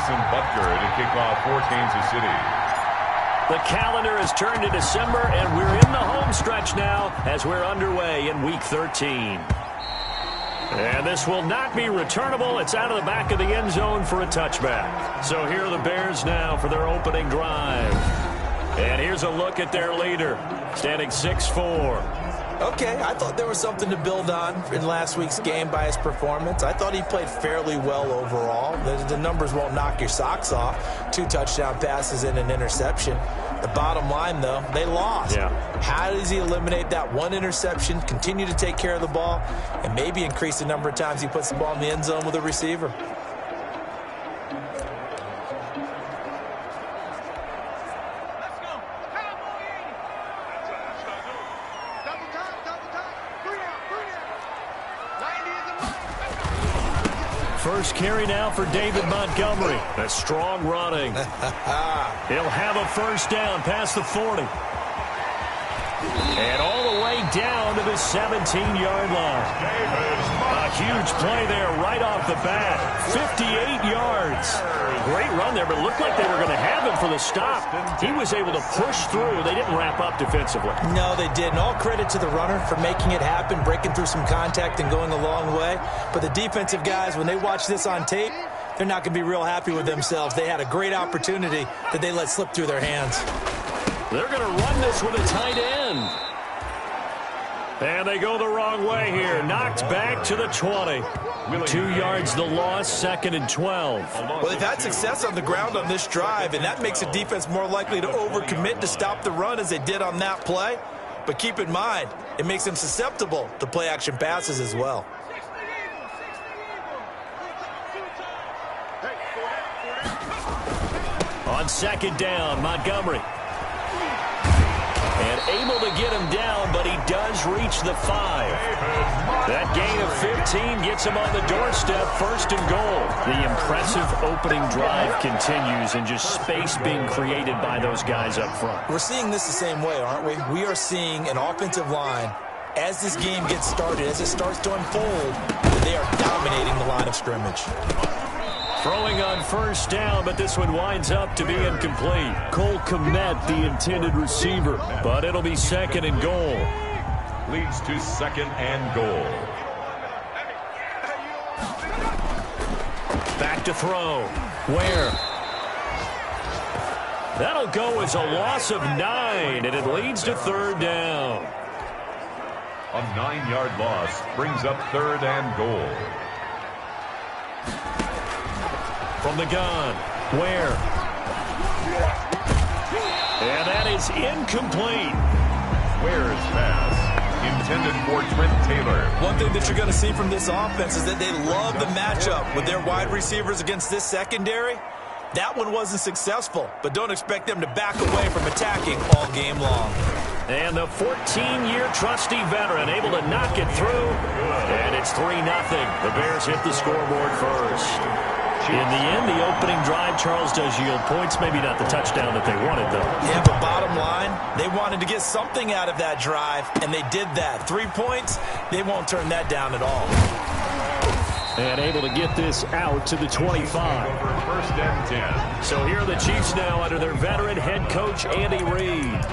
Harrison Butker to kick off for Kansas City. The calendar has turned to December, and we're in the home stretch now as we're underway in Week 13. And this will not be returnable. It's out of the back of the end zone for a touchback. So here are the Bears now for their opening drive. And here's a look at their leader, standing 6'4". Okay, I thought there was something to build on in last week's game by his performance. I thought he played fairly well overall. The numbers won't knock your socks off. 2 touchdown passes and an interception. The bottom line, though, they lost. Yeah. How does he eliminate that one interception, continue to take care of the ball, and maybe increase the number of times he puts the ball in the end zone with a receiver? First carry now for David Montgomery. A strong running. He'll have a first down past the 40. And all the way down to the 17-yard line. A huge play there right off the bat. 58 yards. Great run there, but it looked like they were going to have him for the stop. He was able to push through. They didn't wrap up defensively. No, they didn't. All credit to the runner for making it happen, breaking through some contact and going a long way. But the defensive guys, when they watch this on tape, they're not going to be real happy with themselves. They had a great opportunity that they let slip through their hands. They're going to run this with a tight end. And they go the wrong way here. Knocked back to the 20. 2 yards the loss, 2nd and 12. Well, they've had success on the ground on this drive, and that makes a defense more likely to overcommit to stop the run as they did on that play. But keep in mind, it makes them susceptible to play-action passes as well. On 2nd down, Montgomery. And able to get him down, but he does reach the 5. That gain of 15 gets him on the doorstep, 1st and goal. The impressive opening drive continues, and just space being created by those guys up front. We're seeing this the same way, aren't we? We are seeing an offensive line, as this game gets started, as it starts to unfold, they are dominating the line of scrimmage. Throwing on 1st down, but this one winds up to be incomplete. Cole Kmet, the intended receiver, but it'll be 2nd and goal. Leads to 2nd and goal. Back to throw. Where? That'll go as a loss of 9, and it leads to 3rd down. A 9-yard loss brings up 3rd and goal. From the gun. Where? And that is incomplete. Ware's pass intended for Trent Taylor. One thing that you're going to see from this offense is that they love the matchup with their wide receivers against this secondary. That one wasn't successful, but don't expect them to back away from attacking all game long. And the 14-year trusty veteran able to knock it through. And it's 3-0. The Bears hit the scoreboard first. In the end, the opening drive, Charles, does yield points. Maybe not the touchdown that they wanted, though. Yeah, but bottom line, they wanted to get something out of that drive, and they did that. 3 points, they won't turn that down at all. And able to get this out to the 25. 1st and 10. So here are the Chiefs now under their veteran head coach, Andy Reid.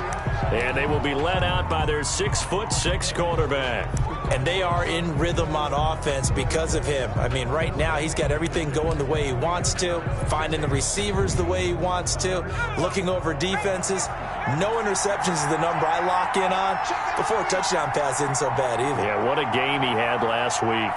And they will be led out by their 6'6" quarterback. And they are in rhythm on offense because of him. I mean, right now, he's got everything going the way he wants to, finding the receivers the way he wants to, looking over defenses. No interceptions is the number I lock in on. Before a touchdown pass isn't so bad either. Yeah, what a game he had last week.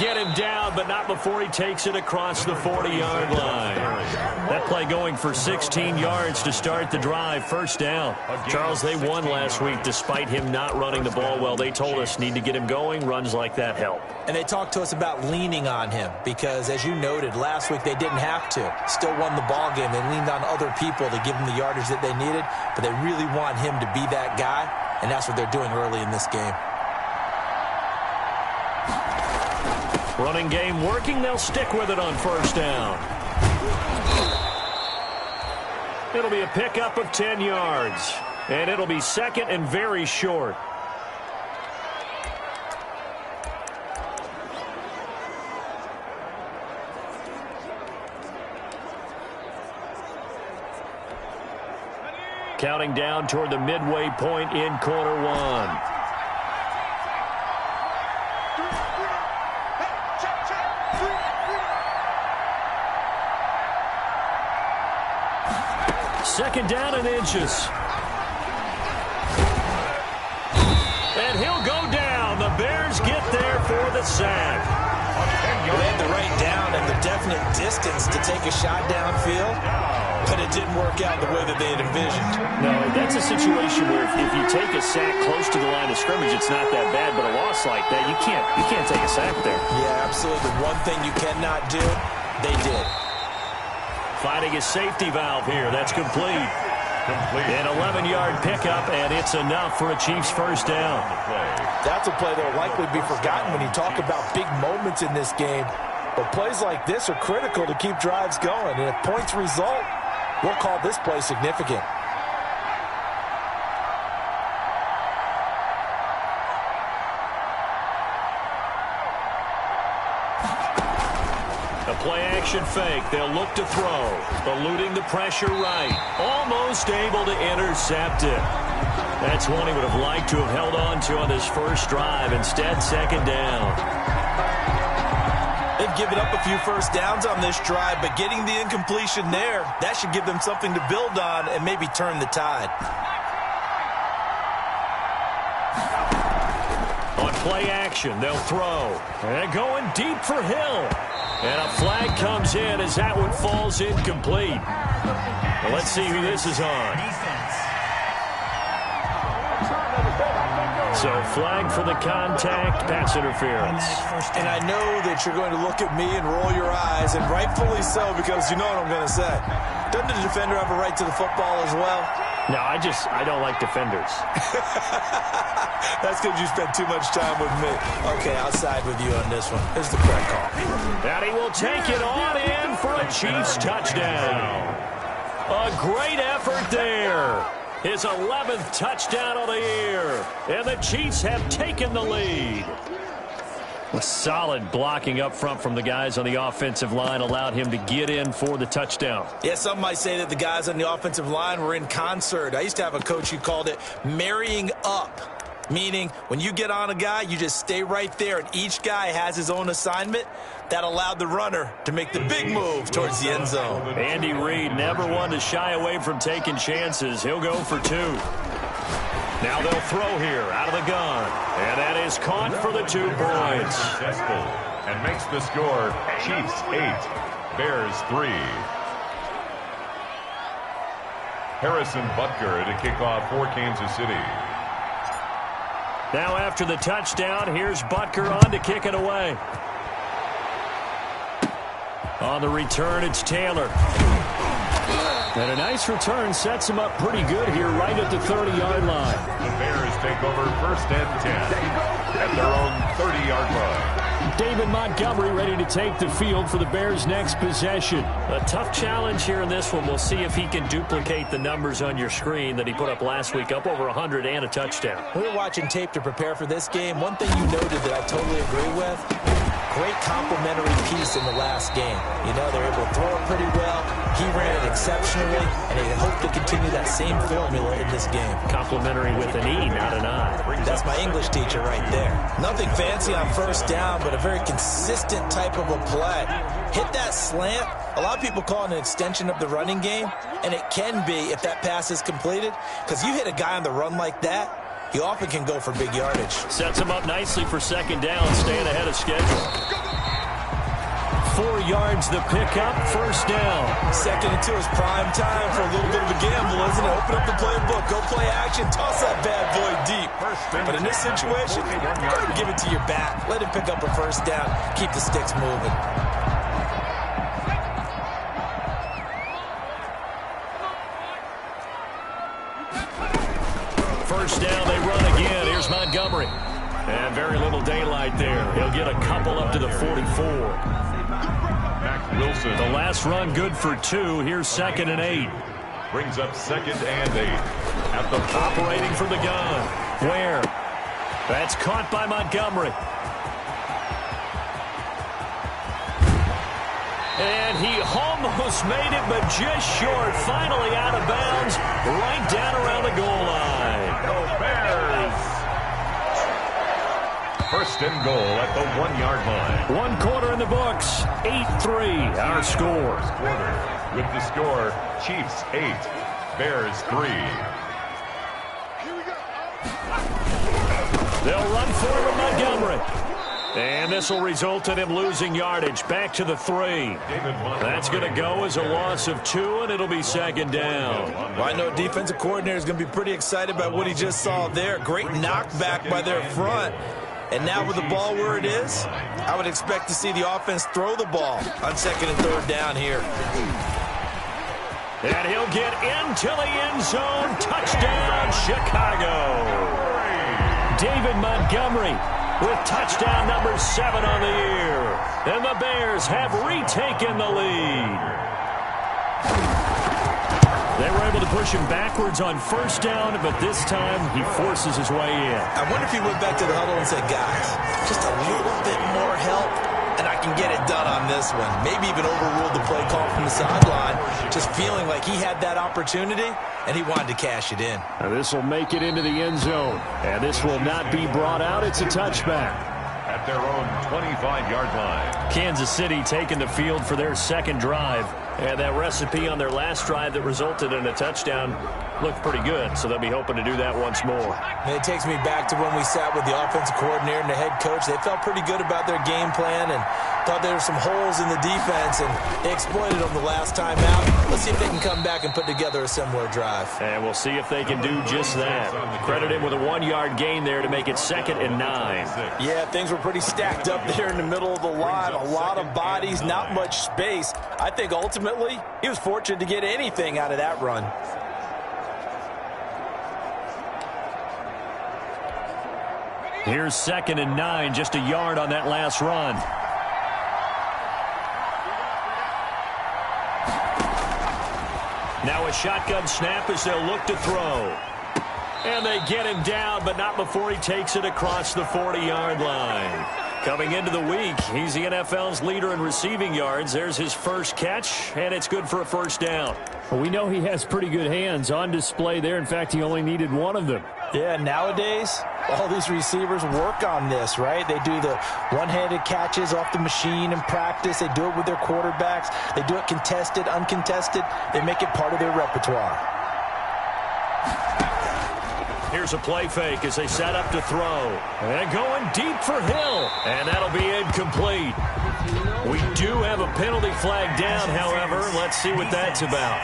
Get him down, but not before he takes it across the 40-yard line. That play going for 16 yards to start the drive. 1st down. Charles, they won last week despite him not running the ball well. They told us need to get him going. Runs like that help. And they talked to us about leaning on him because, as you noted, last week they didn't have to. Still won the ball game. They leaned on other people to give them the yardage that they needed, but they really want him to be that guy, and that's what they're doing early in this game. Running game working. They'll stick with it on 1st down. It'll be a pickup of 10 yards. And it'll be 2nd and very short. Counting down toward the midway point in quarter one. Second down and inches. And he'll go down. The Bears get there for the sack. They had the right down and the definite distance to take a shot downfield, but it didn't work out the way that they had envisioned. No, that's a situation where if you take a sack close to the line of scrimmage, it's not that bad, but a loss like that, you can't take a sack there. Yeah, absolutely. The one thing you cannot do, they did. Finding his safety valve here. That's complete. An 11-yard pickup, and it's enough for a Chiefs first down. That's a play that will likely be forgotten when you talk about big moments in this game. But plays like this are critical to keep drives going. And if points result, we'll call this play significant. A play-action fake. They'll look to throw. Eluding the pressure right. Almost able to intercept it. That's one he would have liked to have held on to on this first drive. Instead, second down. They've given up a few first downs on this drive, but getting the incompletion there, that should give them something to build on and maybe turn the tide. On play action, they'll throw. And going deep for Hill. And a flag comes in as that one falls incomplete. Well, let's see who this is on. So flag for the contact, pass interference. And I know that you're going to look at me and roll your eyes, and rightfully so, because you know what I'm going to say. Doesn't the defender have a right to the football as well? No, I don't like defenders. That's because you spent too much time with me. Okay, I'll side with you on this one. Here's the correct call. And he will take it on in for a Chiefs touchdown. A great effort there. His 11th touchdown of the year. And the Chiefs have taken the lead. A solid blocking up front from the guys on the offensive line allowed him to get in for the touchdown. Yeah, some might say that the guys on the offensive line were in concert. I used to have a coach who called it marrying up, meaning when you get on a guy, you just stay right there, and each guy has his own assignment. That allowed the runner to make the big move towards the end zone. Andy Reid never one to shy away from taking chances. He'll go for two. Now they'll throw here out of the gun. And that is caught for the 2 points. Successful and makes the score Chiefs 8, Bears 3. Harrison Butker to kick off for Kansas City. Now after the touchdown, here's Butker on to kick it away. On the return, it's Taylor. And a nice return sets him up pretty good here right at the 30-yard line. The Bears take over first and 10 at their own 30-yard line. David Montgomery ready to take the field for the Bears' next possession. A tough challenge here in this one. We'll see if he can duplicate the numbers on your screen that he put up last week, up over 100 and a touchdown. We were watching tape to prepare for this game. One thing you noted that I totally agree with, great complimentary piece in the last game. You know, they're able to throw it pretty well. He ran it exceptionally, and they hope to continue that same formula in this game. Complimentary with an E, not an I. That's my English teacher right there. Nothing fancy on first down, but a very consistent type of a play. Hit that slant. A lot of people call it an extension of the running game, and it can be if that pass is completed, because you hit a guy on the run like that, he often can go for big yardage. Sets him up nicely for second down, staying ahead of schedule. 4 yards the pickup, first down. 2nd and 2 is prime time for a little bit of a gamble, isn't it? Open up the playbook, go play action, toss that bad boy deep. But in this situation, go ahead and give it to your back. Let him pick up a first down, keep the sticks moving. First down, they run again. Here's Montgomery. And very little daylight there. He'll get a couple up to the 44. Wilson. The last run good for 2. Here's 2nd and 8. Brings up 2nd and 8. At the operating from the gun. Where? That's caught by Montgomery. And he almost made it, but just short. Finally out of bounds, right down around the goal line. Go Bears! First and goal at the 1-yard line. One quarter in the books. 8-3, our score. With the score, Chiefs 8, Bears 3. They'll run forward with Montgomery. And this will result in him losing yardage. Back to the 3. That's going to go as a loss of 2, and it'll be second down. Well, I know defensive coordinator is going to be pretty excited about what he just saw there. Great knockback by their front. And now with the ball where it is, I would expect to see the offense throw the ball on second and third down here. And he'll get into the end zone. Touchdown, Chicago. David Montgomery with touchdown number 7 on the year. And the Bears have retaken the lead. They were able to push him backwards on first down, but this time he forces his way in. I wonder if he went back to the huddle and said, guys, just a little bit more help, and I can get it done on this one. Maybe even overruled the play call from the sideline, just feeling like he had that opportunity, and he wanted to cash it in. Now this will make it into the end zone, and this will not be brought out. It's a touchback. At their own 25-yard line. Kansas City taking the field for their second drive. And that recipe on their last drive that resulted in a touchdown looked pretty good, so they'll be hoping to do that once more. And it takes me back to when we sat with the offensive coordinator and the head coach. They felt pretty good about their game plan and thought there were some holes in the defense, and they exploited them the last time out. Let's see if they can come back and put together a similar drive. And we'll see if they can do just that. Credit him with a 1-yard gain there to make it 2nd and 9. Yeah, things were pretty stacked up there in the middle of the line. A lot of bodies, not much space. I think ultimately he was fortunate to get anything out of that run. Here's 2nd and 9, just a yard on that last run. Now a shotgun snap as they'll look to throw. And they get him down, but not before he takes it across the 40-yard line. Coming into the week, he's the NFL's leader in receiving yards. There's his first catch, and it's good for a first down. Well, we know he has pretty good hands on display there. In fact, he only needed one of them. Yeah, nowadays, all these receivers work on this, right? They do the one-handed catches off the machine in practice. They do it with their quarterbacks. They do it contested, uncontested. They make it part of their repertoire. Here's a play fake as they set up to throw. And going deep for Hill. And that'll be incomplete. We do have a penalty flag down, however. Let's see what that's about.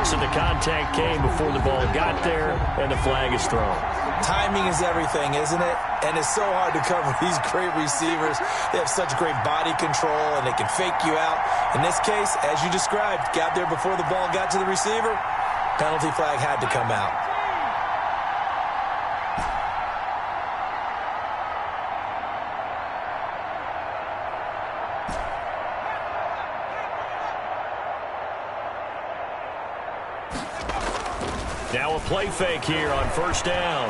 So the contact came before the ball got there, and the flag is thrown. Timing is everything, isn't it? And it's so hard to cover these great receivers. They have such great body control, and they can fake you out. In this case, as you described, got there before the ball got to the receiver. Penalty flag had to come out. Now a play fake here on first down.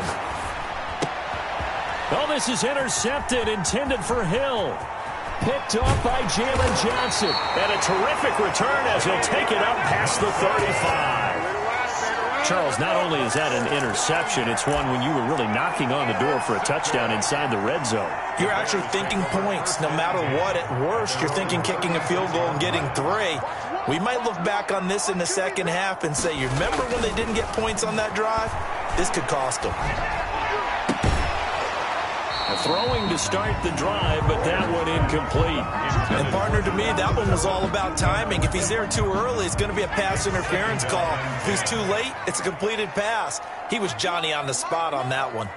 Oh, this is intercepted, intended for Hill. Picked off by Jalen Johnson. And a terrific return as he'll take it up past the 35. Charles, not only is that an interception, it's one when you were really knocking on the door for a touchdown inside the red zone. You're actually thinking points. No matter what, at worst, you're thinking kicking a field goal and getting 3. We might look back on this in the second half and say, you remember when they didn't get points on that drive? This could cost them. Throwing to start the drive, but that one incomplete. And partner, to me, that one was all about timing. If he's there too early, it's going to be a pass interference call. If he's too late, it's a completed pass. He was Johnny on the spot on that one.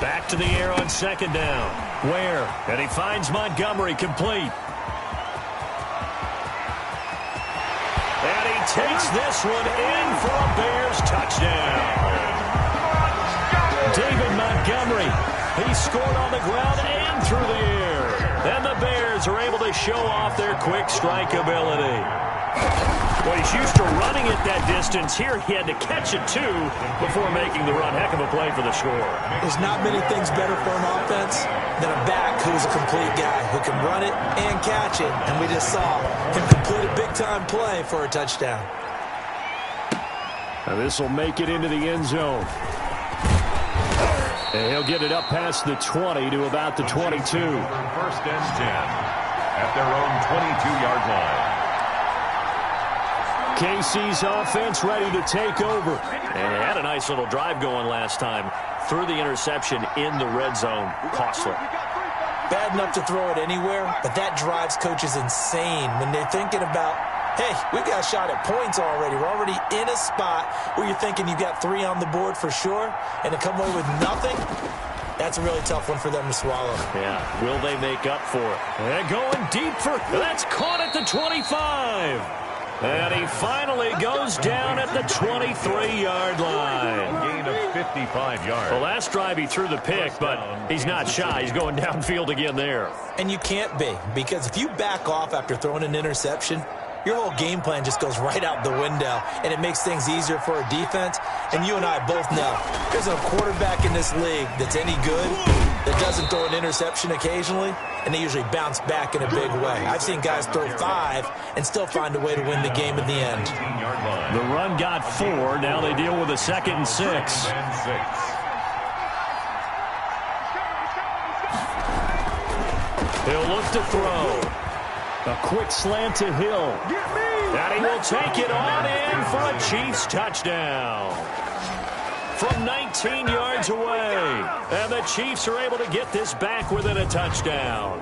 Back to the air on second down. Ware, and he finds Montgomery complete. And he takes this one in for a Bears touchdown. David Montgomery. He scored on the ground and through the air. And the Bears are able to show off their quick strike ability. Well, he's used to running it that distance. Here he had to catch it, too, before making the run. Heck of a play for the score. There's not many things better for an offense than a back who's a complete guy who can run it and catch it. And we just saw him complete a big-time play for a touchdown. And this will make it into the end zone. And he'll get it up past the 20 to about the 22. First and 10 at their own 22-yard line. KC's offense ready to take over. And they had a nice little drive going last time. Threw the interception in the red zone. Costly. Bad enough to throw it anywhere, but that drives coaches insane when they're thinking about, hey, we've got a shot at points already. We're already in a spot where you're thinking you've got 3 on the board for sure, and to come away with nothing, that's a really tough one for them to swallow. Yeah, will they make up for it? And going deep for, that's caught at the 25. And he finally goes down at the 23-yard line. Gain of 55 yards. Well, last drive he threw the pick, but he's not shy. He's going downfield again there. And you can't be, because if you back off after throwing an interception, your whole game plan just goes right out the window, and it makes things easier for a defense. And you and I both know there's a quarterback in this league that's any good that doesn't throw an interception occasionally, and they usually bounce back in a big way. I've seen guys throw 5 and still find a way to win the game in the end. The run got 4. Now they deal with a 2nd and 6. He'll look to throw. A quick slant to Hill. And he will take it on in for a Chiefs touchdown. From 19 yards away. And the Chiefs are able to get this back within a touchdown.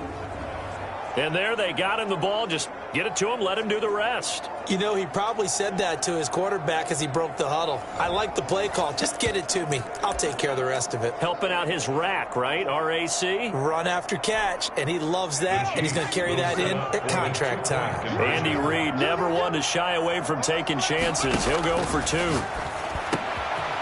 And there they got him the ball. Just get it to him, let him do the rest. You know, he probably said that to his quarterback as he broke the huddle. I like the play call. Just get it to me. I'll take care of the rest of it. Helping out his rack, right? RAC? Run after catch, and he loves that, and he's going to carry that in at contract time. Andy Reid never one to shy away from taking chances. He'll go for 2.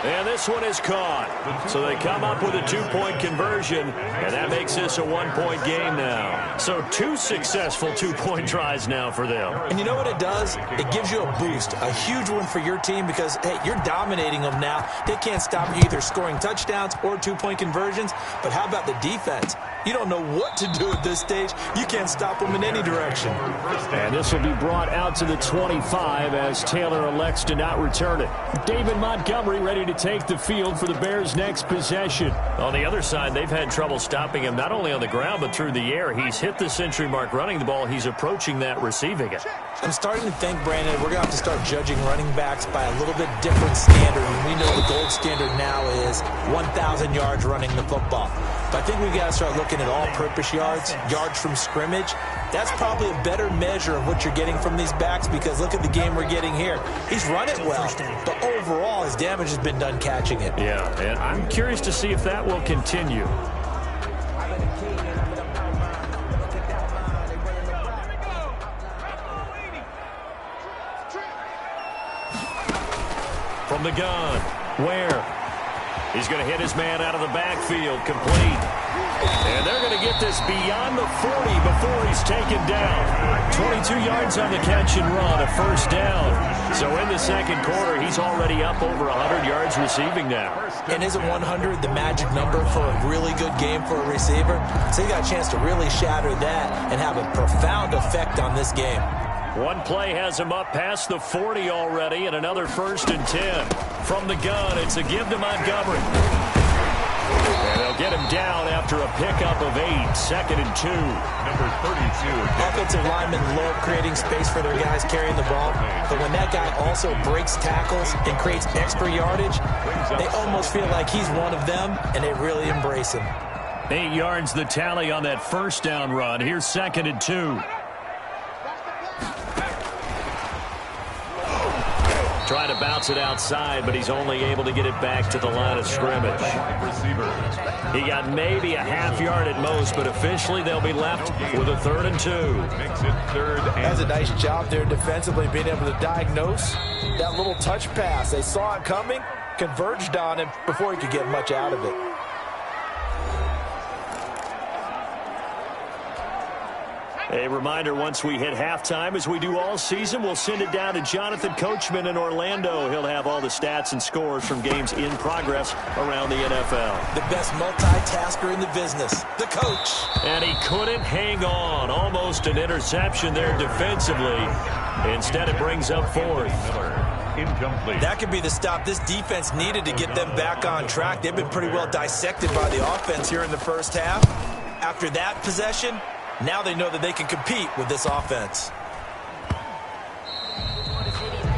And this one is caught. So they come up with a 2-point conversion, and that makes this a 1-point game now. So 2 successful 2-point tries now for them. And you know what it does? It gives you a boost, a huge one for your team because, hey, you're dominating them now. They can't stop you either scoring touchdowns or 2-point conversions. But how about the defense? You don't know what to do at this stage. You can't stop them in any direction. And this will be brought out to the 25 as Taylor elects to not return it. David Montgomery ready to take the field for the Bears' next possession. On the other side, they've had trouble stopping him not only on the ground but through the air. He's hit the century mark running the ball. He's approaching that receiving it. I'm starting to think, Brandon, we're going to have to start judging running backs by a little bit different standard. And we know the gold standard now is 1,000 yards running the football. But I think we've got to start looking at all-purpose yards, yards from scrimmage. That's probably a better measure of what you're getting from these backs because look at the game we're getting here. He's run it well, but overall his damage has been done catching it. Yeah, and I'm curious to see if that will continue. From the gun, Ware. He's going to hit his man out of the backfield, complete. And they're going to get this beyond the 40 before he's taken down. 22 yards on the catch and run, a first down. So in the second quarter, he's already up over 100 yards receiving now. And isn't 100 the magic number for a really good game for a receiver? So you got a chance to really shatter that and have a profound effect on this game. One play has him up past the 40 already, and another 1st and 10. From the gun, it's a give to Montgomery. And they'll get him down after a pickup of 8, 2nd and 2. Number 32. Offensive linemen love creating space for their guys carrying the ball, but when that guy also breaks tackles and creates extra yardage, they almost feel like he's one of them, and they really embrace him. 8 yards the tally on that first down run. Here's 2nd and 2. Trying to bounce it outside, but he's only able to get it back to the line of scrimmage. He got maybe a half yard at most, but officially they'll be left with a 3rd and 2. Makes it 3rd and That's a nice job there defensively, being able to diagnose that little touch pass. They saw it coming, converged on him before he could get much out of it. A reminder, once we hit halftime, as we do all season, we'll send it down to Jonathan Coachman in Orlando. He'll have all the stats and scores from games in progress around the NFL. The best multitasker in the business, the coach. And he couldn't hang on. Almost an interception there defensively. Instead, it brings up fourth. Incomplete. That could be the stop this defense needed to get them back on track. They've been pretty well dissected by the offense here in the first half. After that possession, now they know that they can compete with this offense.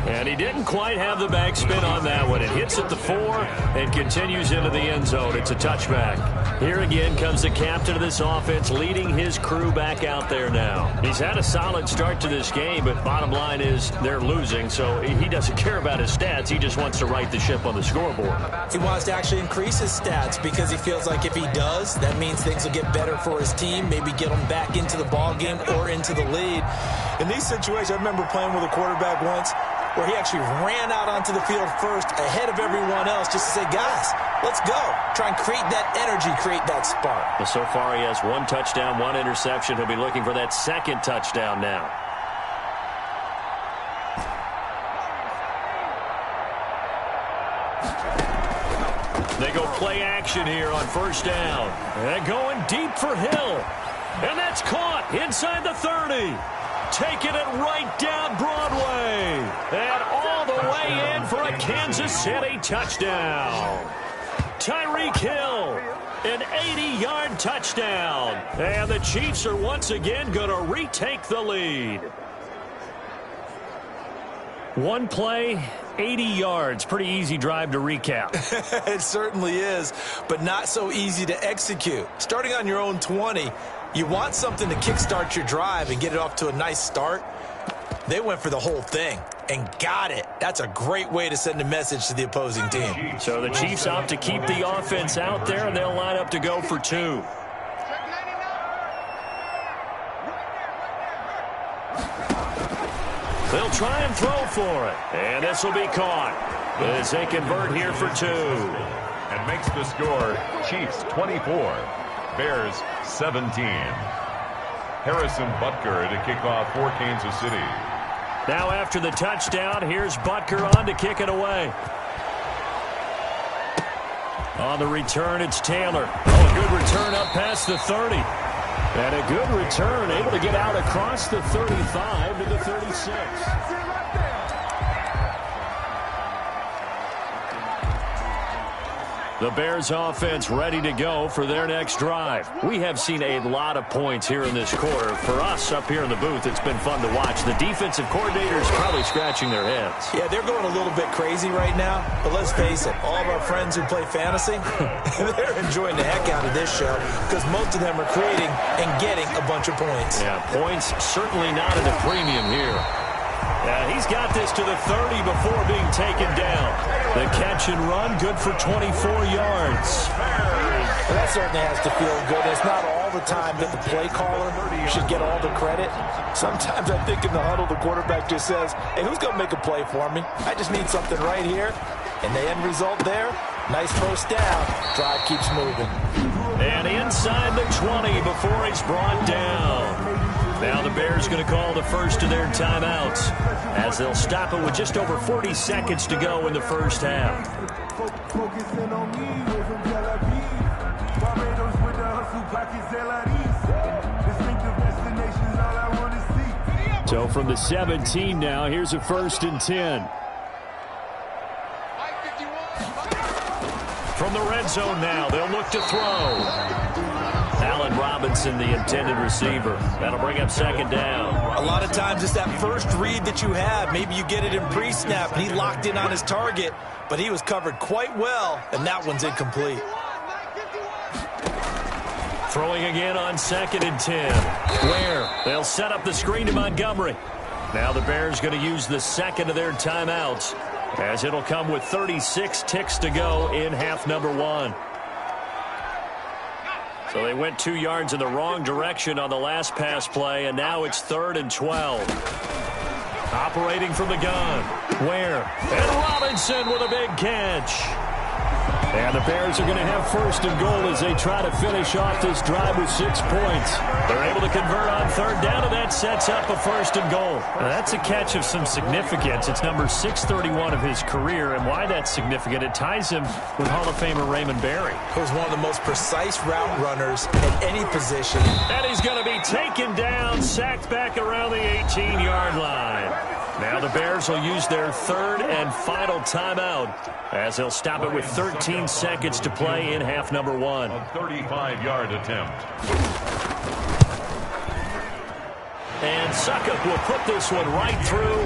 And he didn't quite have the backspin on that one. It hits at the 4 and continues into the end zone. It's a touchback. Here again comes the captain of this offense, leading his crew back out there now. He's had a solid start to this game, but bottom line is they're losing, so he doesn't care about his stats. He just wants to right the ship on the scoreboard. He wants to actually increase his stats because he feels like if he does, that means things will get better for his team, maybe get him back into the ball game or into the lead. In these situations, I remember playing with a quarterback once where he actually ran out onto the field first ahead of everyone else just to say, guys, let's go. Try and create that energy, create that spark. Well, so far he has 1 touchdown, 1 interception. He'll be looking for that second touchdown now. They go play action here on first down. And going deep for Hill. And that's caught inside the 30. Taking it right down Broadway. And all the way in for a Kansas City touchdown. Tyreek Hill, an 80-yard touchdown. And the Chiefs are once again going to retake the lead. One play, 80 yards. Pretty easy drive to recap. It certainly is, but not so easy to execute. Starting on your own 20, you want something to kickstart your drive and get it off to a nice start. They went for the whole thing and got it. That's a great way to send a message to the opposing team. So the Chiefs opt to keep the offense out there, and they'll line up to go for 2. They'll try and throw for it. And this will be caught as they convert here for 2. And makes the score Chiefs 24, Bears 17. Harrison Butker to kick off for Kansas City. Now after the touchdown, here's Butker on to kick it away. On the return, it's Taylor. Oh, a good return up past the 30. And a good return, able to get out across the 35 to the 36. The Bears offense ready to go for their next drive. We have seen a lot of points here in this quarter. For us up here in the booth, it's been fun to watch. The defensive coordinators probably scratching their heads. Yeah, they're going a little bit crazy right now. But let's face it, all of our friends who play fantasy, they're enjoying the heck out of this show because most of them are creating and getting a bunch of points. Yeah, points certainly not at a premium here. He's got this to the 30 before being taken down. The catch and run, good for 24 yards. Well, that certainly has to feel good. It's not all the time that the play caller should get all the credit. Sometimes I think in the huddle, the quarterback just says, hey, who's going to make a play for me? I just need something right here. And the end result there, nice first down. Drive keeps moving. And inside the 20 before it's brought down. Now the Bears going to call the first of their timeouts as they'll stop it with just over 40 seconds to go in the first half. So from the 17 now, here's a 1st and 10. From the red zone now, they'll look to throw. Allen Robinson, the intended receiver. That'll bring up 2nd down. A lot of times it's that first read that you have. Maybe you get it in pre-snap, and he locked in on his target, but he was covered quite well, and that one's incomplete. Throwing again on 2nd and 10. Where they'll set up the screen to Montgomery. Now the Bears going to use the second of their timeouts, as it'll come with 36 ticks to go in half number 1. So they went 2 yards in the wrong direction on the last pass play, and now it's 3rd and 12. Operating from the gun. Where? And Robinson with a big catch. And the Bears are going to have first and goal as they try to finish off this drive with 6 points. They're able to convert on third down, and that sets up a first and goal. Now, that's a catch of some significance. It's number 631 of his career, and why that's significant, it ties him with Hall of Famer Raymond Berry. He was one of the most precise route runners at any position. And he's going to be taken down, sacked back around the 18-yard line. Now the Bears will use their third and final timeout as they'll stop it with 13 seconds to play in half number 1. A 35-yard attempt. And Suckup will put this one right through,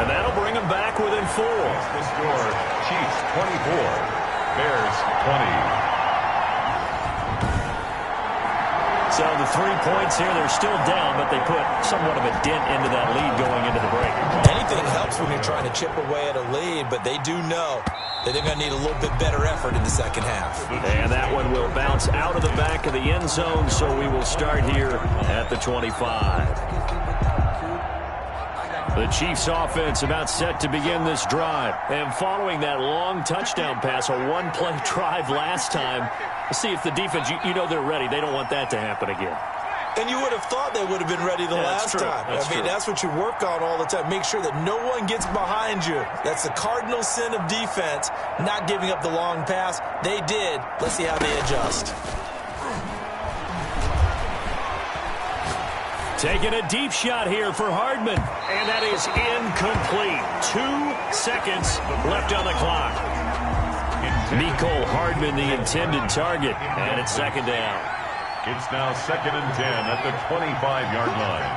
and that'll bring him back within 4. The score, Chiefs 24, Bears 20. So the 3 points here, they're still down, but they put somewhat of a dent into that lead going into the break. Anything helps when you're trying to chip away at a lead, but they do know that they're going to need a little bit better effort in the second half. And that one will bounce out of the back of the end zone, so we will start here at the 25. The Chiefs offense about set to begin this drive. And following that long touchdown pass, a one-play drive last time, let's see if the defense, you know they're ready. They don't want that to happen again. And you would have thought they would have been ready the last time. That's what you work on all the time. Make sure that no one gets behind you. That's the cardinal sin of defense, not giving up the long pass. They did. Let's see how they adjust. Taking a deep shot here for Hardman. And that is incomplete. 2 seconds left on the clock. Mecole Hardman, the intended target. And it's second down. It's now 2nd and 10 at the 25-yard line.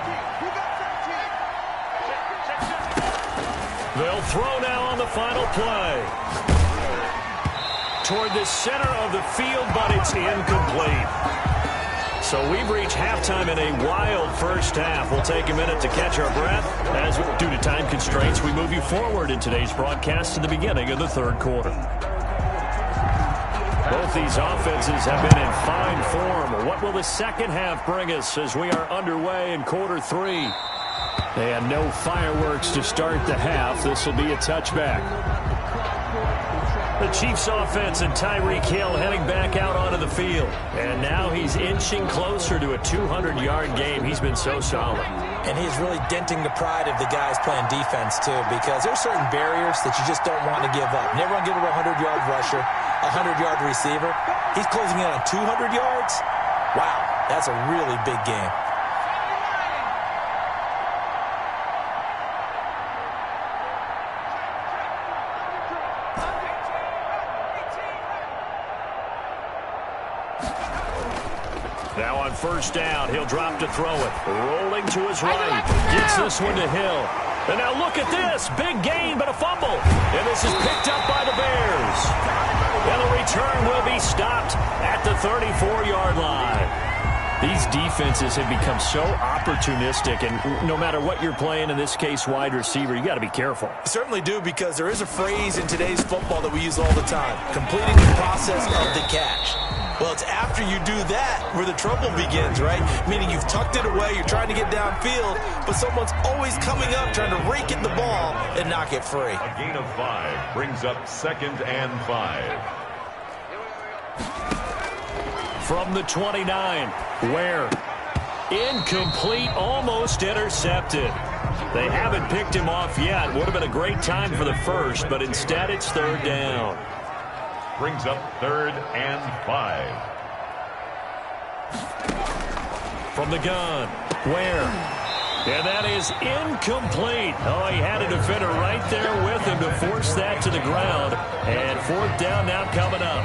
They'll throw now on the final play. Toward the center of the field, but it's incomplete. So we've reached halftime in a wild first half. We'll take a minute to catch our breath as, due to time constraints, we move you forward in today's broadcast to the beginning of the third quarter. Both these offenses have been in fine form. What will the second half bring us as we are underway in quarter 3? And no fireworks to start the half. This will be a touchback. The Chiefs offense and Tyreek Hill heading back out onto the field. And now he's inching closer to a 200-yard game. He's been so solid. And he's really denting the pride of the guys playing defense, too, because there's certain barriers that you just don't want to give up. Never want to give up a 100-yard rusher, a 100-yard receiver. He's closing in on 200 yards. Wow, that's a really big game. Now on first down, he'll drop to throw it. Rolling to his right. Gets this one to Hill. And now look at this. Big gain, but a fumble. And this is picked up by the Bears. And the return will be stopped at the 34-yard line. These defenses have become so opportunistic, and no matter what you're playing, in this case wide receiver, you got to be careful. You certainly do, because there is a phrase in today's football that we use all the time: completing the process of the catch. Well, it's after you do that where the trouble begins, right? Meaning you've tucked it away, you're trying to get downfield, but someone's always coming up trying to rake at the ball and knock it free. A gain of 5 brings up 2nd and 5. From the 29, Ware. Incomplete, almost intercepted. They haven't picked him off yet. Would have been a great time for the first, but instead it's third down. Brings up 3rd and 5. From the gun, Ware. And that is incomplete. Oh, he had a defender right there with him to force that to the ground. And fourth down now coming up.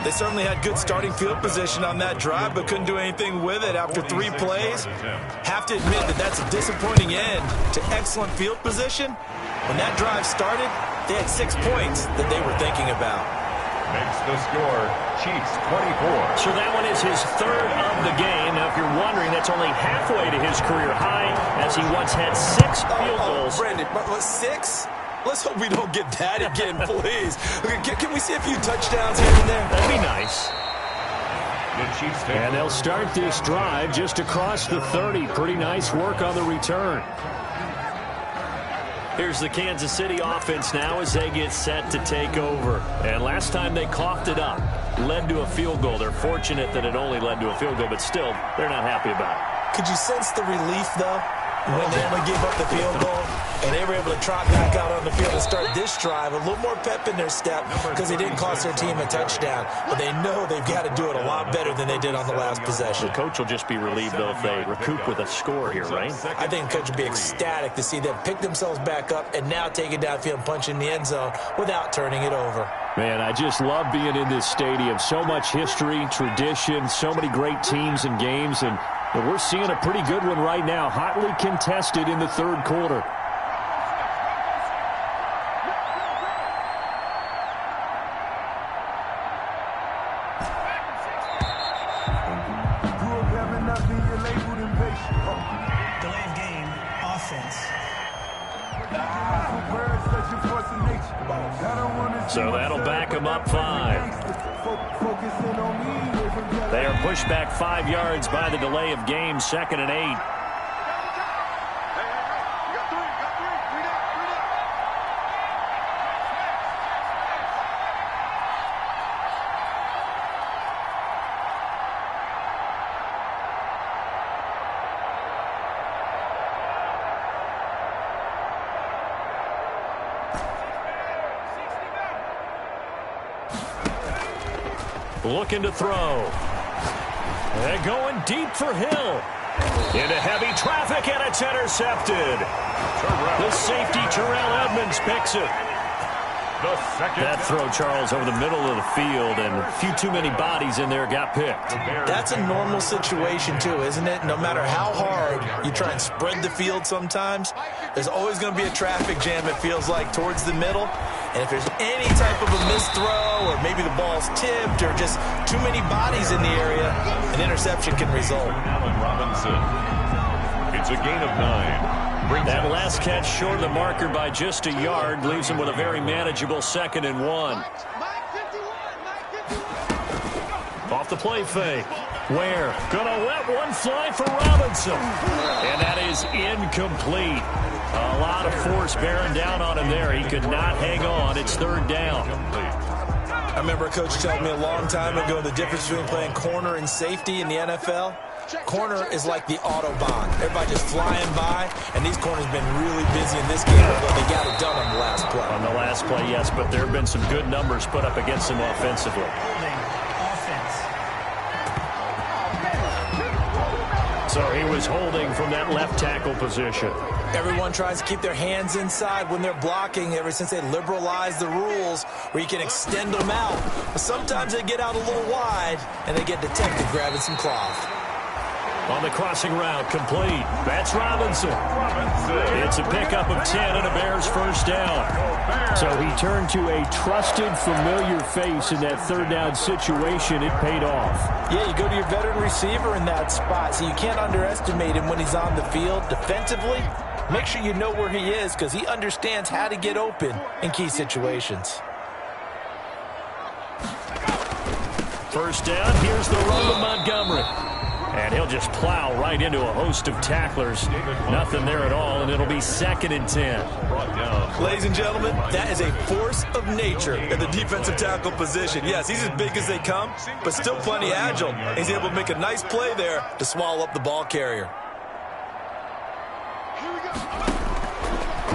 They certainly had good starting field position on that drive, but couldn't do anything with it after 3 plays. Have to admit that that's a disappointing end to excellent field position. When that drive started, they had 6 points that they were thinking about. Makes the score, Chiefs 24. So that one is his third of the game. Now, if you're wondering, that's only halfway to his career high, as he once had 6 field goals. Brandon, 6? Let's hope we don't get that again, please. Can we see a few touchdowns here and there? That'd be nice. The Chiefs take. And they'll start this drive just across the 30. Pretty nice work on the return. Here's the Kansas City offense now as they get set to take over. And last time they coughed it up, led to a field goal. They're fortunate that it only led to a field goal, but still, they're not happy about it. Could you sense the relief, though, when they only gave up the field goal and they were able to trot back out on the field and start this drive? A little more pep in their step because they didn't cost their team a touchdown, but they know they've got to do it a lot better than they did on the last possession. The coach will just be relieved, though, if they recoup with a score here, right? I think the coach would be ecstatic to see them pick themselves back up and now take it downfield and punch in the end zone without turning it over. Man, I just love being in this stadium. So much history, tradition, so many great teams and games, and we're seeing a pretty good one right now, hotly contested in the third quarter. Delay of game, offense. So that'll back them up 5. They are pushed back 5 yards by the delay of game, 2nd and 8. Looking to throw. They're going deep for Hill. Into heavy traffic, and it's intercepted. The safety, Terrell Edmonds, picks it. That throw, Charles, over the middle of the field, and a few too many bodies in there got picked. That's a normal situation, too, isn't it? No matter how hard you try and spread the field sometimes, there's always going to be a traffic jam, it feels like, towards the middle. And if there's any type of a missed throw, or maybe the ball's tipped, or just too many bodies in the area, an interception can result. It's a gain of 9. That last catch short of the marker by just a yard leaves him with a very manageable 2nd and 1. Off the play fake. Ware gonna let one fly for Robinson. And that is incomplete. A lot of force bearing down on him there. He could not hang on. It's 3rd down. I remember a coach telling me a long time ago the difference between playing corner and safety in the NFL. Corner is like the Autobahn. Everybody just flying by, and these corners have been really busy in this game, although they got it done on the last play. On the last play, yes, but there have been some good numbers put up against them offensively. So he was holding from that left tackle position. Everyone tries to keep their hands inside when they're blocking ever since they liberalized the rules where you can extend them out. But sometimes they get out a little wide, and they get detected grabbing some cloth. On the crossing route, complete. That's Robinson. It's a pickup of 10 and a Bears first down. So he turned to a trusted, familiar face in that 3rd down situation. It paid off. Yeah, you go to your veteran receiver in that spot, so you can't underestimate him when he's on the field. Defensively, make sure you know where he is because he understands how to get open in key situations. First down, here's the run with Montgomery. And he'll just plow right into a host of tacklers. Nothing there at all, and it'll be 2nd and 10. Ladies and gentlemen, that is a force of nature at the defensive tackle position. Yes, he's as big as they come, but still plenty agile. He's able to make a nice play there to swallow up the ball carrier.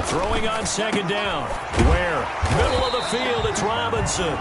Throwing on 2nd down. Where? Middle of the field, it's Robinson.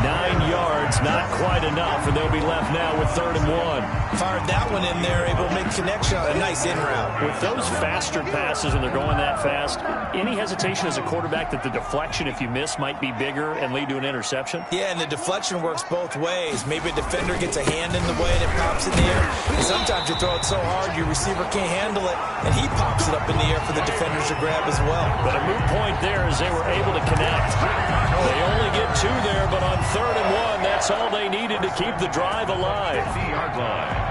9 yards, not quite enough, and they'll be left now with 3rd and 1. Fired that one in there, able to make connection on a nice in route. With those faster passes and they're going that fast, any hesitation as a quarterback that the deflection, if you miss, might be bigger and lead to an interception? Yeah, and the deflection works both ways. Maybe a defender gets a hand in the way and it pops in the air. And sometimes you throw it so hard your receiver can't handle it, and he pops it up in the air for the defenders to grab as well. But a moot point there is they were able to connect. They only get 2 there, but on 3rd and 1, that's all they needed to keep the drive alive. 50-yard line.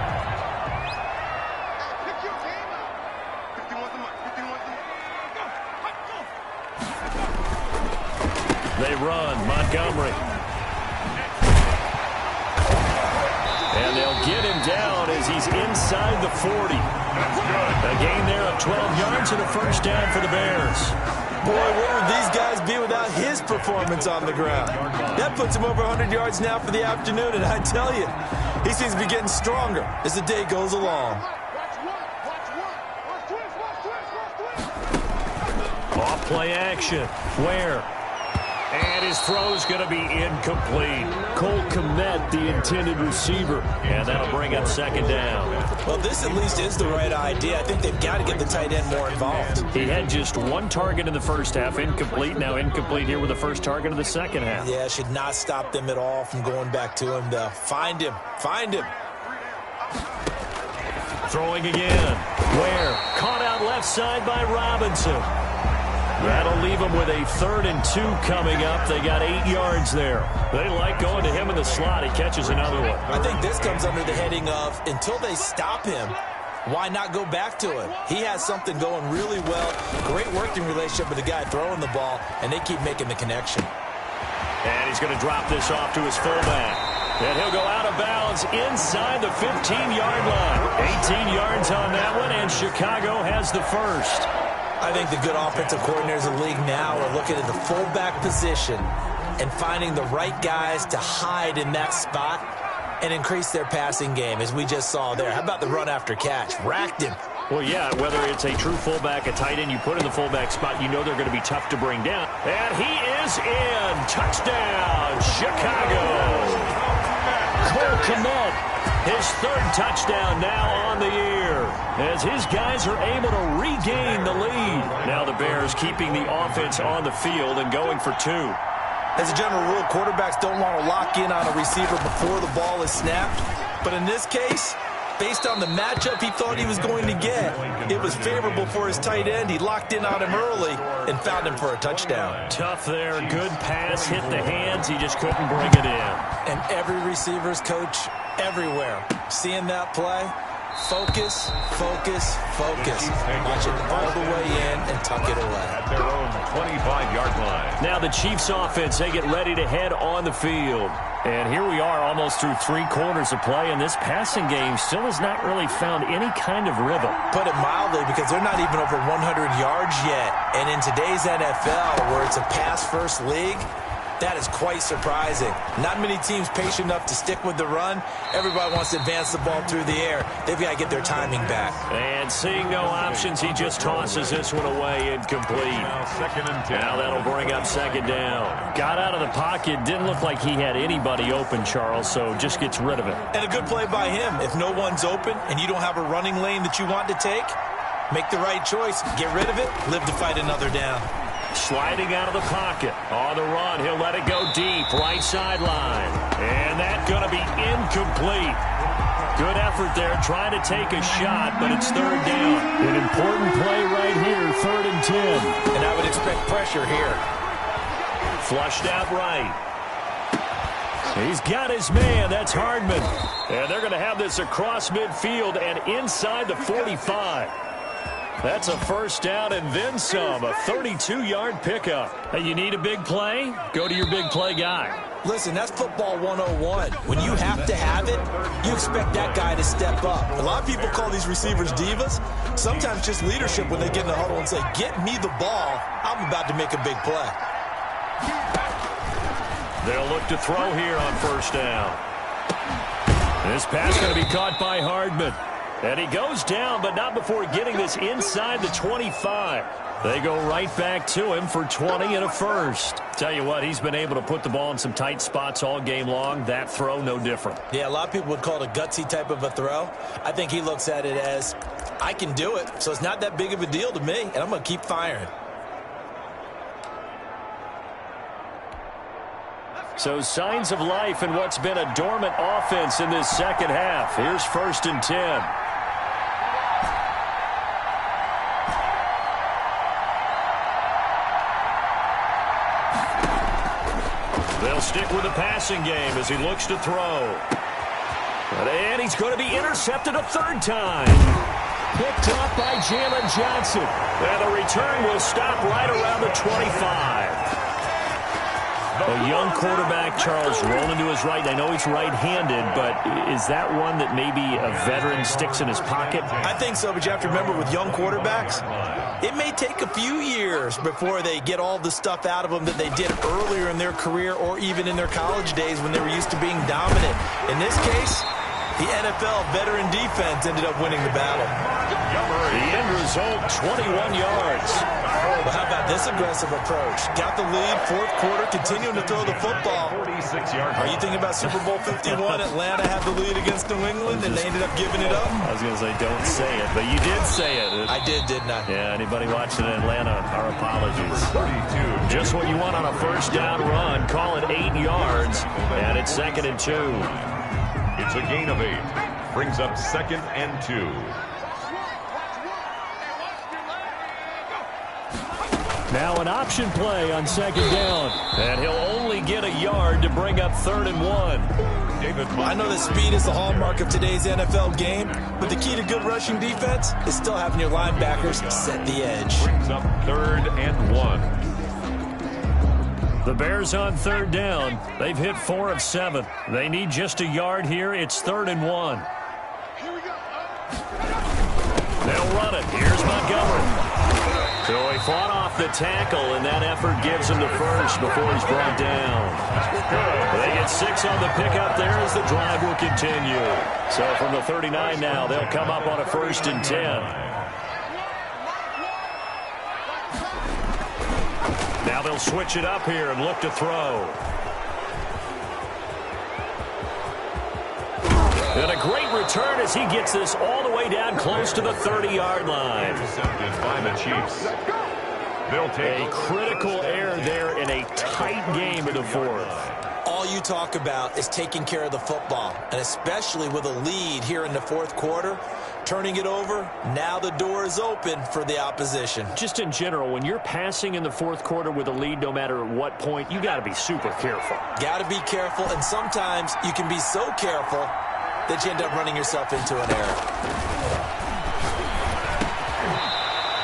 They run. Montgomery. And they'll get him down as he's inside inside the 40. A gain there of 12 yards and a first down for the Bears. Boy, where would these guys be without his performance on the ground? That puts him over 100 yards now for the afternoon, and I tell you, he seems to be getting stronger as the day goes along. Off play action. Where? And his throw's going to be incomplete. Cole Kmet, the intended receiver. And that'll bring up second down. Well, this at least is the right idea. I think they've got to get the tight end more involved. He had just one target in the first half. Incomplete. Now incomplete here with the first target of the second half. Yeah, should not stop them at all from going back to him, though. Find him. Find him. Throwing again. Where? Caught out left side by Robinson. That'll leave them with a 3rd and 2 coming up. They got 8 yards there. They like going to him in the slot. He catches another one. I think this comes under the heading of, until they stop him, why not go back to him? He has something going really well. Great working relationship with the guy throwing the ball, and they keep making the connection. And he's going to drop this off to his fullback. And he'll go out of bounds inside the 15-yard line. 18 yards on that one, and Chicago has the first. I think the good offensive coordinators in the league now are looking at the fullback position and finding the right guys to hide in that spot and increase their passing game, as we just saw there. How about the run after catch? Racked him. Well, yeah, whether it's a true fullback, a tight end you put in the fullback spot, you know they're going to be tough to bring down. And he is in. Touchdown, Chicago. Cole Kmet. His 3rd touchdown now on the year as his guys are able to regain the lead. Now the Bears keeping the offense on the field and going for 2. As a general rule, quarterbacks don't want to lock in on a receiver before the ball is snapped. But in this case, based on the matchup he thought he was going to get, it was favorable for his tight end. He locked in on him early and found him for a touchdown. Tough there. Good pass. Hit the hands. He just couldn't bring it in. And every receiver's coach everywhere, seeing that play, focus, focus, focus. Watch it all the way in and tuck it away. At their own 25-yard line. Now the Chiefs offense, they get ready to head on the field. And here we are almost through 3 quarters of play, and this passing game still has not really found any kind of rhythm. Put it mildly, because they're not even over 100 yards yet. And in today's NFL, where it's a pass-first league, that is quite surprising. Not many teams patient enough to stick with the run. Everybody wants to advance the ball through the air. They've got to get their timing back. And seeing no options, he just tosses this one away incomplete. Now 2nd and 10. Now that'll bring up second down. Got out of the pocket. Didn't look like he had anybody open, Charles, so just gets rid of it. And a good play by him. If no one's open and you don't have a running lane that you want to take, make the right choice. Get rid of it. Live to fight another down. Sliding out of the pocket. On the run, he'll let it go deep. Right sideline. And that's going to be incomplete. Good effort there, trying to take a shot, but it's 3rd down. An important play right here, 3rd and 10. And I would expect pressure here. Flushed out right. He's got his man. That's Hardman. And they're going to have this across midfield and inside the 45. That's a first down and then some, a 32-yard pickup. Hey, you need a big play? Go to your big play guy. Listen, that's football 101. When you have to have it, you expect that guy to step up. A lot of people call these receivers divas. Sometimes just leadership when they get in the huddle and say, get me the ball. I'm about to make a big play. They'll look to throw here on first down. This pass going to be caught by Hardman. And he goes down, but not before getting this inside the 25. They go right back to him for 20 and a first. Tell you what, he's been able to put the ball in some tight spots all game long. That throw, no different. Yeah, a lot of people would call it a gutsy type of a throw. I think he looks at it as, I can do it, so it's not that big of a deal to me, and I'm going to keep firing. So signs of life in what's been a dormant offense in this second half. Here's 1st and 10. They'll stick with the passing game as he looks to throw. And he's going to be intercepted a 3rd time. Picked up by Jalen Johnson. And the return will stop right around the 25. A young quarterback, Charles, rolling to his right. I know he's right-handed, but is that one that maybe a veteran sticks in his pocket? I think so, but you have to remember with young quarterbacks, it may take a few years before they get all the stuff out of them that they did earlier in their career or even in their college days when they were used to being dominant. In this case, the NFL veteran defense ended up winning the battle. The end result, 21 yards. Well, how about this aggressive approach? Got the lead, fourth quarter, continuing to throw the football. 46 yards. Are you thinking about Super Bowl 51? Atlanta had the lead against New England, and they ended up giving it up? I was going to say, don't say it, but you did say it. I did, didn't I? Yeah, anybody watching in Atlanta, our apologies. 32. Just what you want on a first down run. Call it 8 yards, and it's 2nd and 2. It's a gain of 8. Brings up 2nd and 2. Now an option play on 2nd down. And he'll only get a yard to bring up 3rd and 1. David, I know that speed is the hallmark of today's NFL game, but the key to good rushing defense is still having your linebackers set the edge. brings up 3rd and 1. The Bears on 3rd down. They've hit 4 of 7. They need just a yard here. It's 3rd and 1. They'll run it. Here's Montgomery. So he fought off the tackle, and that effort gives him the first before he's brought down. They get 6 on the pickup there as the drive will continue. So from the 39 now, they'll come up on a 1st and 10. Now they'll switch it up here and look to throw. And a great return as he gets this all the way down close to the 30-yard line. Intercepted by the Chiefs. They'll take a critical error there in a tight game in the 4th. All you talk about is taking care of the football, and especially with a lead here in the 4th quarter, turning it over, now the door is open for the opposition. Just in general, when you're passing in the 4th quarter with a lead, no matter at what point, you got to be super careful. Got to be careful, and sometimes you can be so careful that you end up running yourself into an error.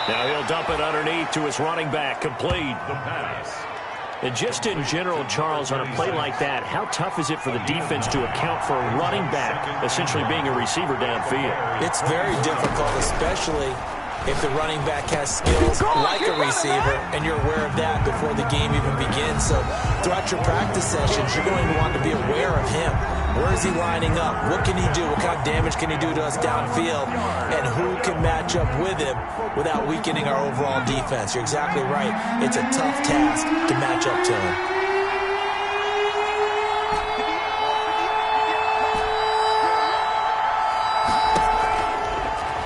Now he'll dump it underneath to his running back, complete. the pass. And just in general, Charles, on a play like that, how tough is it for the defense to account for a running back essentially being a receiver downfield? It's very difficult, especially if the running back has skills like a receiver, and you're aware of that before the game even begins. So throughout your practice sessions, you're going to want to be aware of him. Where is he lining up? What can he do? What kind of damage can he do to us downfield? And who can match up with him without weakening our overall defense? You're exactly right. It's a tough task to match up to him.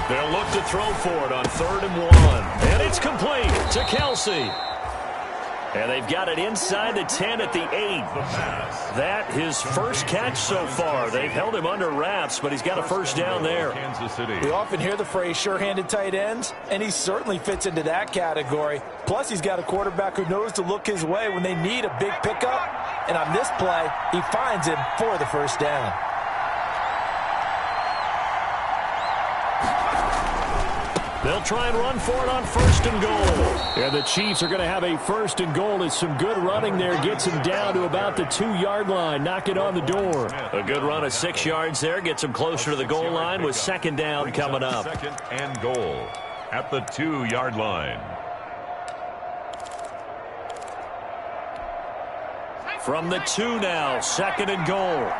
They'll look to throw for it on 3rd and 1. And it's complete to Kelsey. And they've got it inside the 10 at the 8. That his first catch so far. They've held him under wraps, but he's got a first down there. Kansas City. We often hear the phrase sure-handed tight ends, and he certainly fits into that category. Plus, he's got a quarterback who knows to look his way when they need a big pickup. And on this play, he finds him for the first down. They'll try and run for it on 1st and goal. And the Chiefs are going to have a 1st and goal as some good running there gets him down to about the 2-yard line. Knock it on the door. A good run of 6 yards there gets him closer to the goal line with 2nd down coming up. 2nd and goal at the 2-yard line. From the 2 now, 2nd and goal.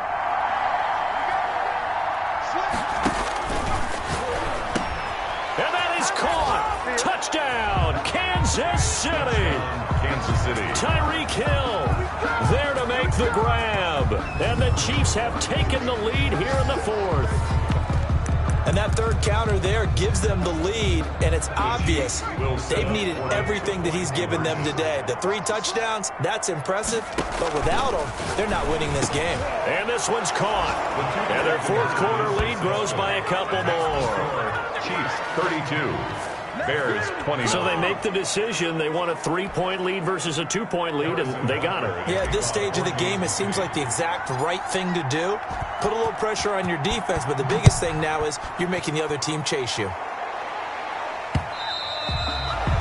And that is caught. Touchdown, Kansas City. Kansas City. Tyreek Hill there to make the grab. And the Chiefs have taken the lead here in the 4th. And that 3rd counter there gives them the lead, and it's obvious they've needed everything that he's given them today. The 3 touchdowns, that's impressive, but without them, they're not winning this game. And this one's caught. And their 4th quarter lead grows by a couple more. Chiefs 32. Bears 29. So they make the decision. They want a 3-point lead versus a 2-point lead, and they got it. Yeah, at this stage of the game, it seems like the exact right thing to do. Put a little pressure on your defense, but the biggest thing now is you're making the other team chase you.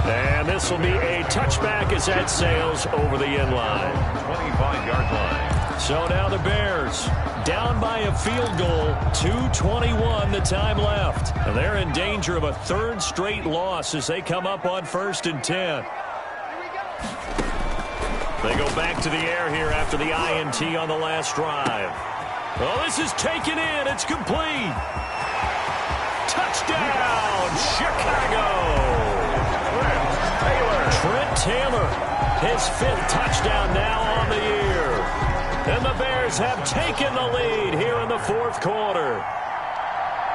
And this will be a touchback as that sails over the end line. 25-yard line. So now the Bears down by a field goal, 2:21 the time left. And they're in danger of a third straight loss as they come up on 1st and 10. They go back to the air here after the INT on the last drive. Oh, this is taken in. It's complete. Touchdown, Chicago. Trent Taylor, his 5th touchdown now on the year. And the Bears have taken the lead here in the 4th quarter.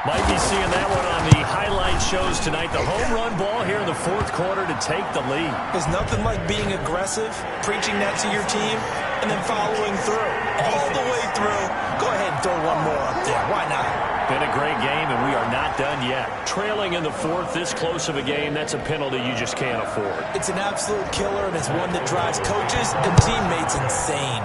Might be seeing that one on the highlight shows tonight. The home run ball here in the 4th quarter to take the lead. There's nothing like being aggressive, preaching that to your team, and then following through. All the way through. Go ahead and throw one more up there. Why not? Been a great game, and we are not done yet. Trailing in the 4th, this close of a game, that's a penalty you just can't afford. It's an absolute killer, and it's one that drives coaches and teammates insane.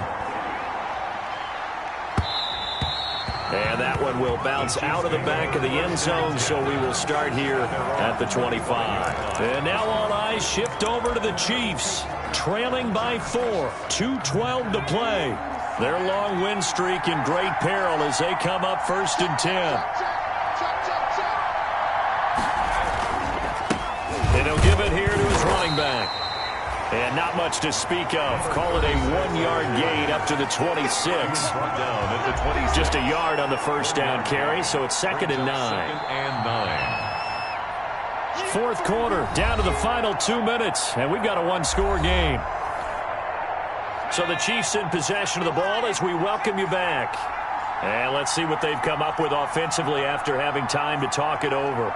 And that one will bounce out of the back of the end zone, so we will start here at the 25. And now all eyes shift over to the Chiefs, trailing by 4, 2:12 to play. Their long win streak in great peril as they come up 1st and 10. And he'll give it here to his running back. And not much to speak of. Call it a 1-yard gain up to the 26. Just a yard on the first down carry, so it's 2nd and 9. 4th quarter, down to the final 2 minutes, and we've got a 1-score game. So the Chiefs in possession of the ball as we welcome you back. And let's see what they've come up with offensively after having time to talk it over.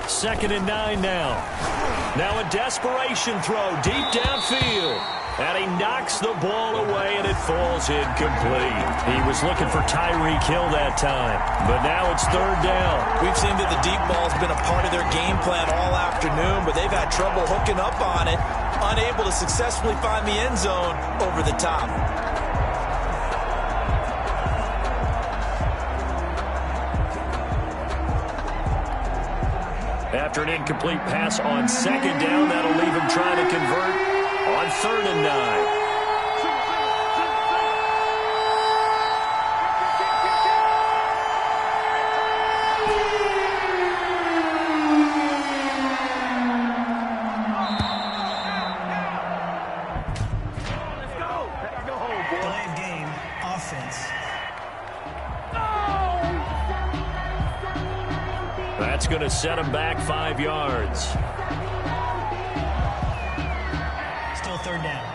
Second and 9 now. Now a desperation throw deep downfield. And he knocks the ball away, and it falls incomplete. He was looking for Tyreek Hill that time. But now it's 3rd down. We've seen that the deep ball's been a part of their game plan all afternoon, but they've had trouble hooking up on it, unable to successfully find the end zone over the top. After an incomplete pass on 2nd down, that'll leave him trying to convert on 3rd and 9. Delay of game, offense. That's going to set him back 5 yards. Still 3rd down.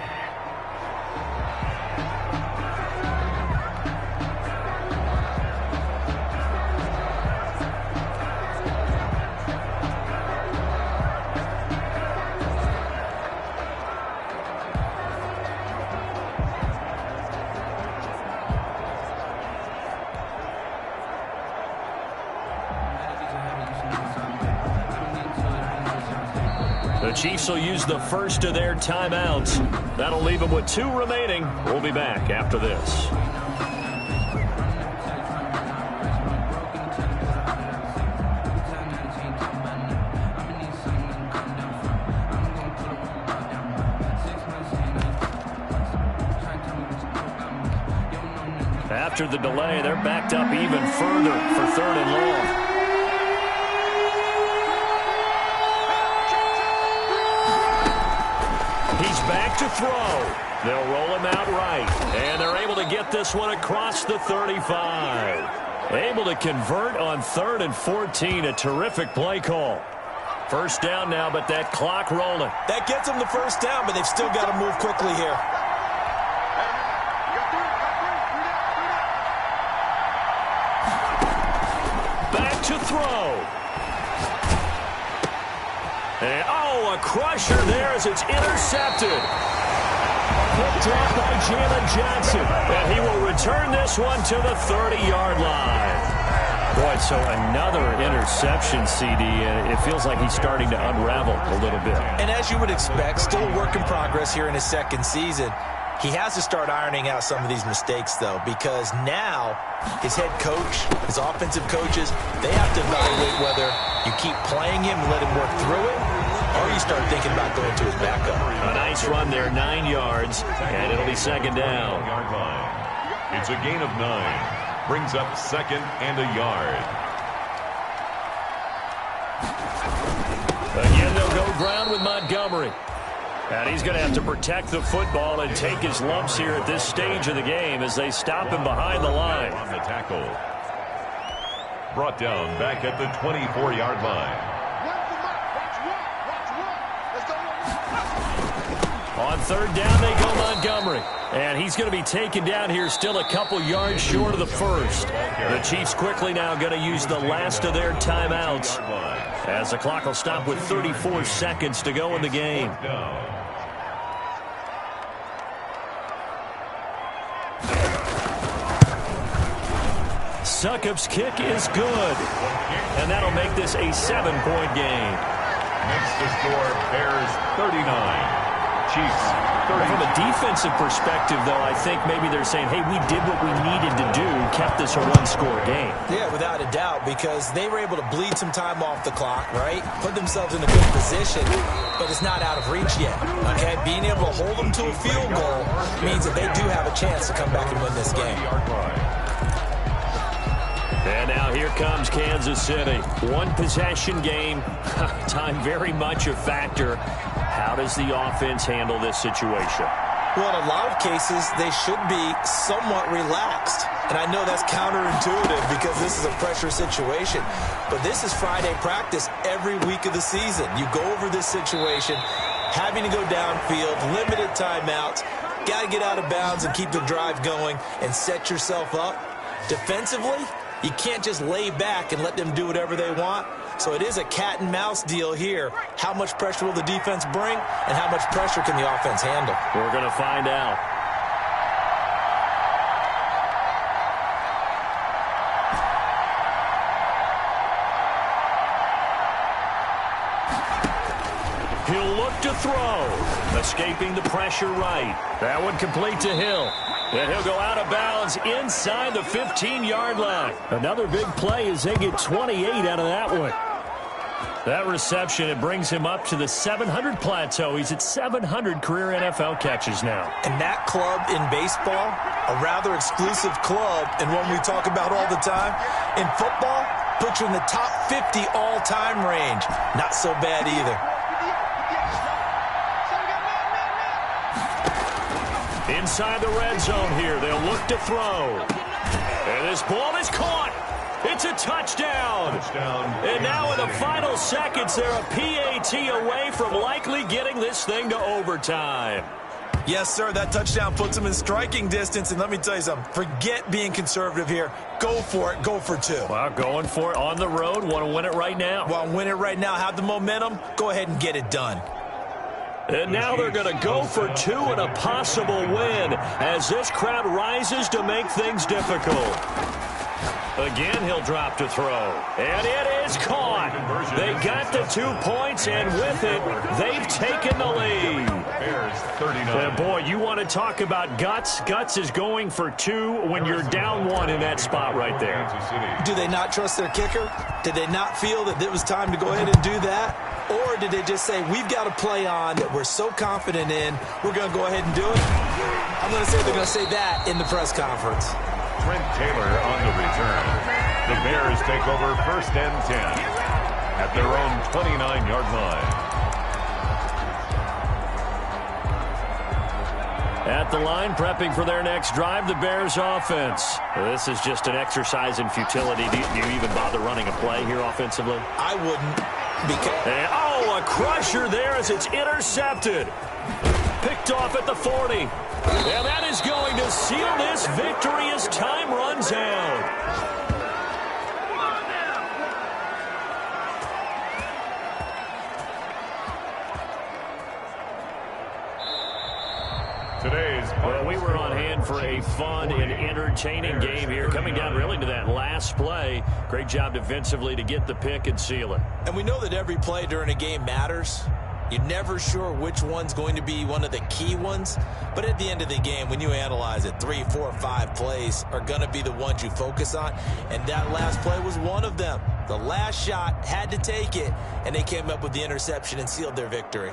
The Chiefs will use the first of their timeouts. That'll leave them with 2 remaining. We'll be back after this. After the delay, they're backed up even further for 3rd and long. He's back to throw. They'll roll him out right. And they're able to get this one across the 35. Able to convert on 3rd and 14. A terrific play call. First down now, but that clock rolling. That gets them the first down, but they've still got to move quickly here. Back to throw. And, a crusher there as it's intercepted. Picked off by Jalen Johnson. And he will return this one to the 30-yard line. Boy, so another interception, CD, and it feels like he's starting to unravel a little bit. And as you would expect, still a work in progress here in his second season. He has to start ironing out some of these mistakes, though, because now his head coach, his offensive coaches, they have to evaluate whether you keep playing him and let him work through it, or you start thinking about going to his backup. A nice run there, 9 yards, and it'll be second down. It's a gain of 9. Brings up second and a yard. Again, they'll go ground with Montgomery. And he's going to have to protect the football and take his lumps here at this stage of the game as they stop him behind the line. On the tackle. Brought down back at the 24-yard line. On third down, they go Montgomery. And he's going to be taken down here still a couple yards short of the first. The Chiefs quickly now going to use the last of their timeouts as the clock will stop with 34 seconds to go in the game. Succop's kick is good. And that'll make this a 7-point game. Makes the score Bears 39. Chiefs 30. From a defensive perspective, though, I think maybe they're saying, hey, we did what we needed to do, kept this a one-score game. Yeah, without a doubt, because they were able to bleed some time off the clock, right? Put themselves in a good position, but it's not out of reach yet, okay? Being able to hold them to a field goal means that they do have a chance to come back and win this game. And now here comes Kansas City. One possession game, time very much a factor. How does the offense handle this situation? Well, in a lot of cases, they should be somewhat relaxed. And I know that's counterintuitive because this is a pressure situation. But this is Friday practice every week of the season. You go over this situation, having to go downfield, limited timeouts, got to get out of bounds and keep the drive going and set yourself up. Defensively, you can't just lay back and let them do whatever they want. So it is a cat and mouse deal here. How much pressure will the defense bring, and how much pressure can the offense handle? We're going to find out. He'll look to throw. Escaping the pressure right. That one complete to Hill. And he'll go out of bounds inside the 15-yard line. Another big play as they get 28 out of that one. That reception, it brings him up to the 700 plateau. He's at 700 career NFL catches now. And that club in baseball, a rather exclusive club, and one we talk about all the time. In football, puts you in the top 50 all-time range. Not so bad either. Inside the red zone here, they'll look to throw. And this ball is caught. It's a touchdown. And now in the final seconds, they're a PAT away from likely getting this thing to overtime. Yes, sir, that touchdown puts them in striking distance. And let me tell you something, forget being conservative here. Go for it. Go for two. Well, going for it on the road. Want to win it right now. Want to win it right now. Have the momentum. Go ahead and get it done. And now they're going to go for two and a possible win as this crowd rises to make things difficult. Again, he'll drop to throw. And it is caught. They got the 2 points, and with it, they've taken the lead. Bears 39. And boy, you want to talk about guts. Guts is going for two when you're down one in that spot right there. Do they not trust their kicker? Did they not feel that it was time to go ahead and do that? Or did they just say, we've got a play on that we're so confident in, we're going to go ahead and do it? I'm going to say they're going to say that in the press conference. Trent Taylor on the return. The Bears take over 1st and 10 at their own 29-yard line. At the line, prepping for their next drive, the Bears offense. This is just an exercise in futility. Do you even bother running a play here offensively? I wouldn't. And, a crusher there as it's intercepted. Picked off at the 40. And that is going to seal this victory as time runs out. Today's Well, we were on hand for a fun and entertaining game here, coming down really to that last play. Great job defensively to get the pick and seal it. And we know that every play during a game matters. You're never sure which one's going to be one of the key ones. But at the end of the game, when you analyze it, 3, 4, 5 plays are going to be the ones you focus on. And that last play was one of them. The last shot had to take it, and they came up with the interception and sealed their victory.